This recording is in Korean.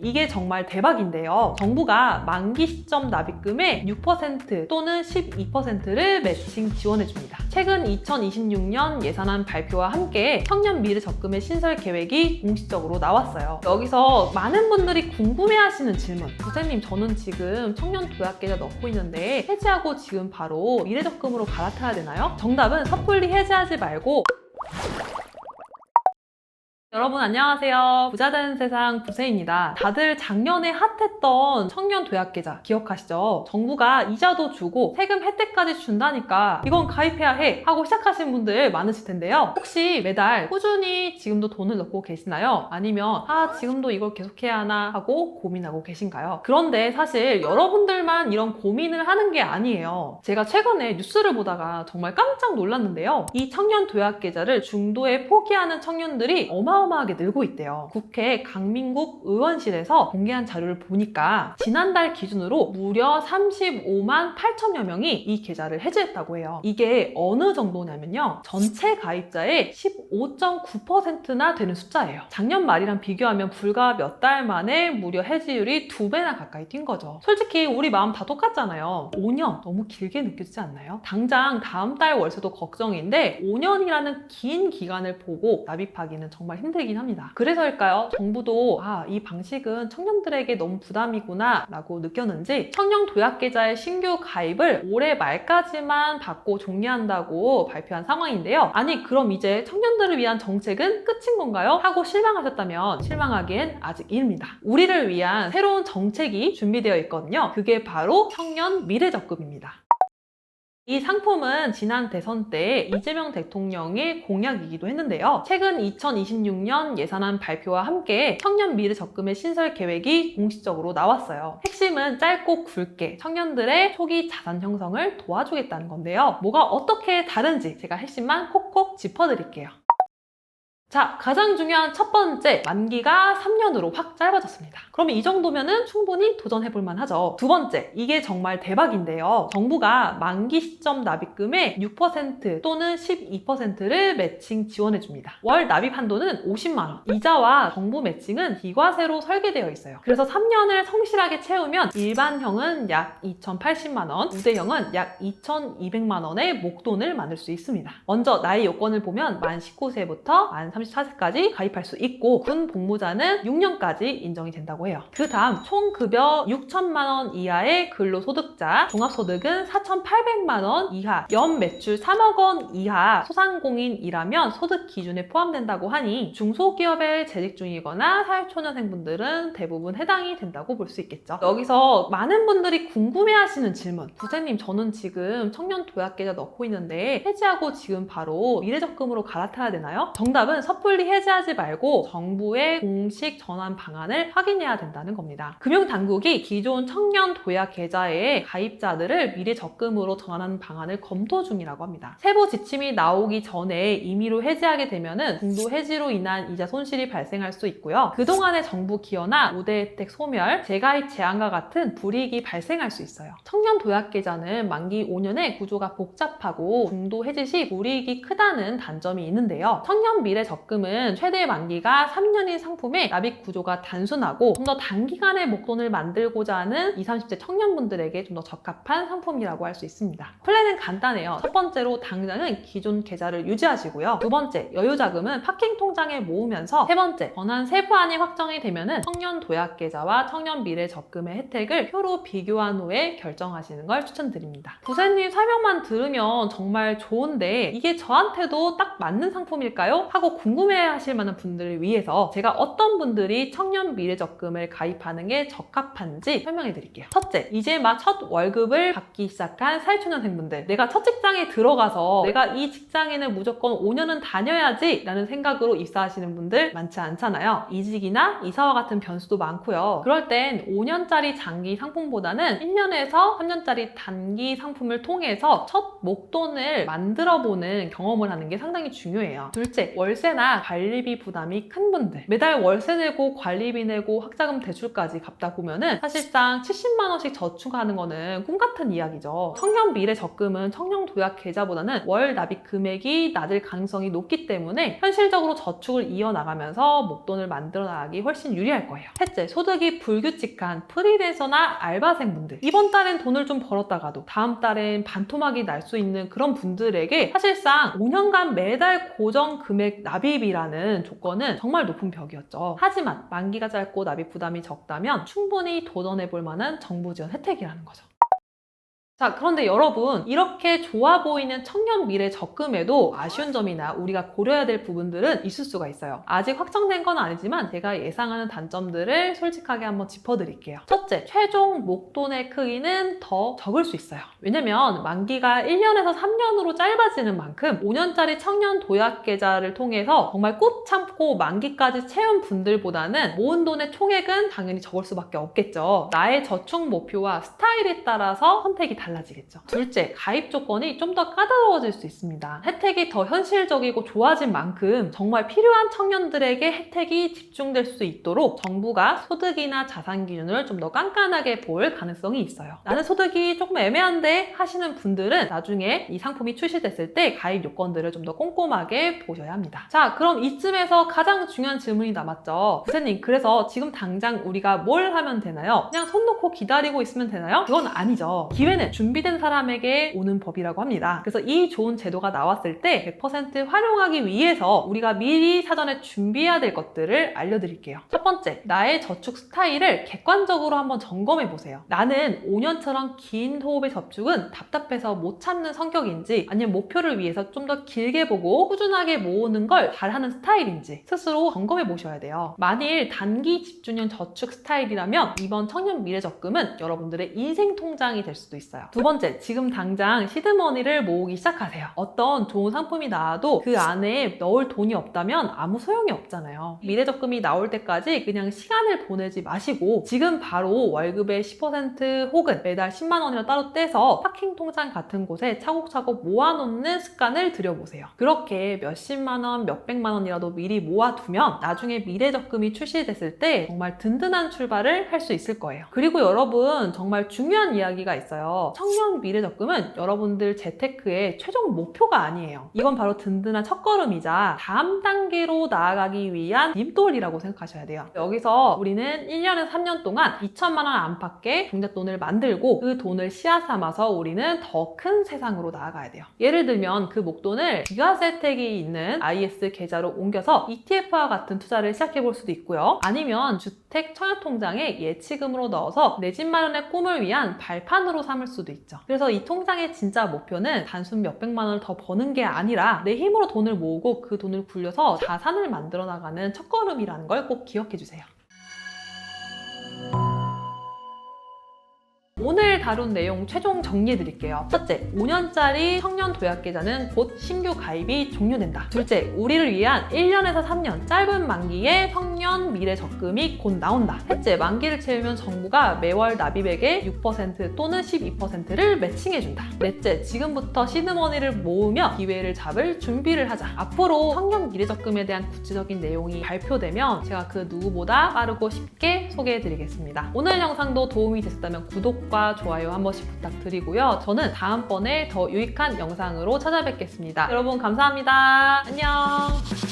이게 정말 대박인데요. 정부가 만기 시점 납입금의 6% 또는 12%를 매칭 지원해줍니다. 최근 2026년 예산안 발표와 함께 청년 미래 적금의 신설 계획이 공식적으로 나왔어요. 여기서 많은 분들이 궁금해하시는 질문. 선생님, 저는 지금 청년 도약계좌 넣고 있는데 해지하고 지금 바로 미래 적금으로 갈아타야 되나요? 정답은 섣불리 해지하지 말고 여러분 안녕하세요. 부자 되는 세상 부세입니다. 다들 작년에 핫했던 청년 도약계좌 기억하시죠? 정부가 이자도 주고 세금 혜택까지 준다니까 이건 가입해야 해 하고 시작하신 분들 많으실 텐데요. 혹시 매달 꾸준히 지금도 돈을 넣고 계시나요? 아니면 지금도 이걸 계속해야 하나 하고 고민하고 계신가요? 그런데 사실 여러분들만 이런 고민을 하는 게 아니에요. 제가 최근에 뉴스를 보다가 정말 깜짝 놀랐는데요. 이 청년 도약계좌를 중도에 포기하는 청년들이 어마어마하게 늘고 있대요. 국회 강민국 의원실에서 공개한 자료를 보니까 지난달 기준으로 무려 35만 8천여 명이 이 계좌를 해지했다고 해요. 이게 어느 정도냐면요. 전체 가입자의 15.9%나 되는 숫자예요. 작년 말이랑 비교하면 불과 몇 달 만에 무려 해지율이 2배나 가까이 뛴 거죠. 솔직히 우리 마음 다 똑같잖아요. 5년 너무 길게 느껴지지 않나요? 당장 다음 달 월세도 걱정인데 5년이라는 긴 기간을 보고 납입하기는 정말 힘들긴 합니다. 그래서일까요? 정부도 이 방식은 청년들에게 너무 부담이구나 라고 느꼈는지 청년 도약계좌의 신규 가입을 올해 말까지만 받고 종료한다고 발표한 상황인데요. 아니 그럼 이제 청년들을 위한 정책은 끝인 건가요? 하고 실망하셨다면 실망하기엔 아직 이릅니다. 우리를 위한 새로운 정책이 준비되어 있거든요. 그게 바로 청년 미래적금입니다. 이 상품은 지난 대선 때 이재명 대통령의 공약이기도 했는데요. 최근 2026년 예산안 발표와 함께 청년 미래 적금의 신설 계획이 공식적으로 나왔어요. 핵심은 짧고 굵게 청년들의 초기 자산 형성을 도와주겠다는 건데요. 뭐가 어떻게 다른지 제가 핵심만 콕콕 짚어드릴게요. 자, 가장 중요한 첫 번째, 만기가 3년으로 확 짧아졌습니다. 그러면 이 정도면은 충분히 도전해볼 만하죠. 두 번째, 이게 정말 대박인데요. 정부가 만기 시점 납입금의 6% 또는 12%를 매칭 지원해줍니다. 월 납입 한도는 50만 원. 이자와 정부 매칭은 비과세로 설계되어 있어요. 그래서 3년을 성실하게 채우면 일반형은 약 2,080만 원, 우대형은 약 2,200만 원의 목돈을 만들 수 있습니다. 먼저 나이 요건을 보면 만 19세부터 만 34세까지 가입할 수 있고 군 복무자는 6년까지 인정이 된다고 해요. 그 다음 총 급여 6천만 원 이하의 근로소득자, 종합소득은 4,800만 원 이하, 연 매출 3억 원 이하 소상공인이라면 소득 기준에 포함된다고 하니 중소기업에 재직 중이거나 사회초년생분들은 대부분 해당이 된다고 볼 수 있겠죠. 여기서 많은 분들이 궁금해하시는 질문. 부장님, 저는 지금 청년 도약계좌 넣고 있는데 해지하고 지금 바로 미래적금으로 갈아타야 되나요? 정답은 섣불리 해지하지 말고 정부의 공식 전환 방안을 확인해야 된다는 겁니다. 금융당국이 기존 청년 도약 계좌의 가입자들을 미래 적금으로 전환하는 방안을 검토 중이라고 합니다. 세부 지침이 나오기 전에 임의로 해지하게 되면은 중도 해지로 인한 이자 손실이 발생할 수 있고요. 그동안의 정부 기여나 우대 혜택 소멸, 재가입 제한과 같은 불이익이 발생할 수 있어요. 청년 도약 계좌는 만기 5년에 구조가 복잡하고 중도 해지 시 불이익이 크다는 단점이 있는데요. 청년 미래 적금은 최대 만기가 3년인 상품에 납입 구조가 단순하고 좀 더 단기간에 목돈을 만들고자 하는 20, 30대 청년분들에게 좀 더 적합한 상품이라고 할 수 있습니다. 플랜은 간단해요. 첫 번째로 당장은 기존 계좌를 유지하시고요. 두 번째, 여유자금은 파킹 통장에 모으면서 세 번째, 전환 세부안이 확정이 되면은 청년 도약 계좌와 청년 미래 적금의 혜택을 표로 비교한 후에 결정하시는 걸 추천드립니다. 부사님 설명만 들으면 정말 좋은데 이게 저한테도 딱 맞는 상품일까요? 하고 궁금해하실 만한 분들을 위해서 제가 어떤 분들이 청년 미래적금을 가입하는 게 적합한지 설명해 드릴게요. 첫째, 이제 막 첫 월급을 받기 시작한 사회초년생분들, 내가 첫 직장에 들어가서 내가 이 직장에는 무조건 5년은 다녀야지 라는 생각으로 입사하시는 분들 많지 않잖아요. 이직이나 이사와 같은 변수도 많고요. 그럴 땐 5년짜리 장기 상품보다는 1년에서 3년짜리 단기 상품을 통해서 첫 목돈을 만들어 보는 경험을 하는 게 상당히 중요해요. 둘째, 월세 월세나 관리비 부담이 큰 분들, 매달 월세 내고 관리비 내고 학자금 대출까지 갚다 보면은 사실상 70만 원씩 저축하는 거는 꿈 같은 이야기죠. 청년 미래 적금은 청년 도약 계좌보다는 월 납입 금액이 낮을 가능성이 높기 때문에 현실적으로 저축을 이어나가면서 목돈을 만들어 나가기 훨씬 유리할 거예요. 셋째, 소득이 불규칙한 프리랜서나 알바생분들. 이번 달엔 돈을 좀 벌었다가도 다음 달엔 반토막이 날 수 있는 그런 분들에게 사실상 5년간 매달 고정 금액 납입이라는 조건은 정말 높은 벽이었죠. 하지만 만기가 짧고 납입 부담이 적다면 충분히 도전해 볼 만한 정부 지원 혜택이라는 거죠. 자, 그런데 여러분, 이렇게 좋아 보이는 청년 미래 적금에도 아쉬운 점이나 우리가 고려해야 될 부분들은 있을 수가 있어요. 아직 확정된 건 아니지만 제가 예상하는 단점들을 솔직하게 한번 짚어드릴게요. 첫째, 최종 목돈의 크기는 더 적을 수 있어요. 왜냐면 만기가 1년에서 3년으로 짧아지는 만큼 5년짜리 청년 도약 계좌를 통해서 정말 꾹 참고 만기까지 채운 분들보다는 모은 돈의 총액은 당연히 적을 수밖에 없겠죠. 나의 저축 목표와 스타일에 따라서 선택이 달라지겠죠. 둘째, 가입 조건이 좀 더 까다로워질 수 있습니다. 혜택이 더 현실적이고 좋아진 만큼 정말 필요한 청년들에게 혜택이 집중될 수 있도록 정부가 소득이나 자산 기준을 좀 더 깐깐하게 볼 가능성이 있어요. 나는 소득이 조금 애매한데 하시는 분들은 나중에 이 상품이 출시됐을 때 가입 요건들을 좀 더 꼼꼼하게 보셔야 합니다. 자, 그럼 이쯤에서 가장 중요한 질문이 남았죠. 부세님, 그래서 지금 당장 우리가 뭘 하면 되나요? 그냥 손 놓고 기다리고 있으면 되나요? 그건 아니죠. 기회는 준비된 사람에게 오는 법이라고 합니다. 그래서 이 좋은 제도가 나왔을 때 100% 활용하기 위해서 우리가 미리 사전에 준비해야 될 것들을 알려드릴게요. 첫 번째, 나의 저축 스타일을 객관적으로 한번 점검해 보세요. 나는 5년처럼 긴 호흡의 저축은 답답해서 못 참는 성격인지, 아니면 목표를 위해서 좀 더 길게 보고 꾸준하게 모으는 걸 잘하는 스타일인지 스스로 점검해 보셔야 돼요. 만일 단기 집중형 저축 스타일이라면 이번 청년 미래 적금은 여러분들의 인생 통장이 될 수도 있어요. 두 번째, 지금 당장 시드머니를 모으기 시작하세요. 어떤 좋은 상품이 나와도 그 안에 넣을 돈이 없다면 아무 소용이 없잖아요. 미래적금이 나올 때까지 그냥 시간을 보내지 마시고 지금 바로 월급의 10% 혹은 매달 10만 원이라 따로 떼서 파킹 통장 같은 곳에 차곡차곡 모아놓는 습관을 들여보세요. 그렇게 몇십만 원, 몇백만 원이라도 미리 모아두면 나중에 미래적금이 출시됐을 때 정말 든든한 출발을 할 수 있을 거예요. 그리고 여러분, 정말 중요한 이야기가 있어요. 청년 미래적금은 여러분들 재테크의 최종 목표가 아니에요. 이건 바로 든든한 첫걸음이자 다음 단계로 나아가기 위한 림돌이라고 생각하셔야 돼요. 여기서 우리는 1년에서 3년 동안 2천만 원 안팎의 종잣돈을 만들고 그 돈을 씨앗 삼아서 우리는 더 큰 세상으로 나아가야 돼요. 예를 들면 그 목돈을 기과세 혜택이 있는 IS 계좌로 옮겨서 ETF와 같은 투자를 시작해 볼 수도 있고요. 아니면 주택 청약통장에 예치금으로 넣어서 내 집 마련의 꿈을 위한 발판으로 삼을 수도 있죠. 그래서 이 통장의 진짜 목표는 단순 몇백만 원을 더 버는 게 아니라 내 힘으로 돈을 모으고 그 돈을 굴려서 자산을 만들어 나가는 첫걸음이라는 걸 꼭 기억해 주세요. 오늘 다룬 내용 최종 정리해 드릴게요. 첫째, 5년짜리 청년 도약 계좌는 곧 신규 가입이 종료된다. 둘째, 우리를 위한 1년에서 3년 짧은 만기의 청년 미래 적금이 곧 나온다. 셋째, 만기를 채우면 정부가 매월 납입액의 6% 또는 12%를 매칭해 준다. 넷째, 지금부터 시드머니를 모으며 기회를 잡을 준비를 하자. 앞으로 청년 미래 적금에 대한 구체적인 내용이 발표되면 제가 그 누구보다 빠르고 쉽게 소개해 드리겠습니다. 오늘 영상도 도움이 되셨다면 구독과 좋아요 한 번씩 부탁드리고요. 저는 다음번에 더 유익한 영상으로 찾아뵙겠습니다. 여러분 감사합니다. 안녕.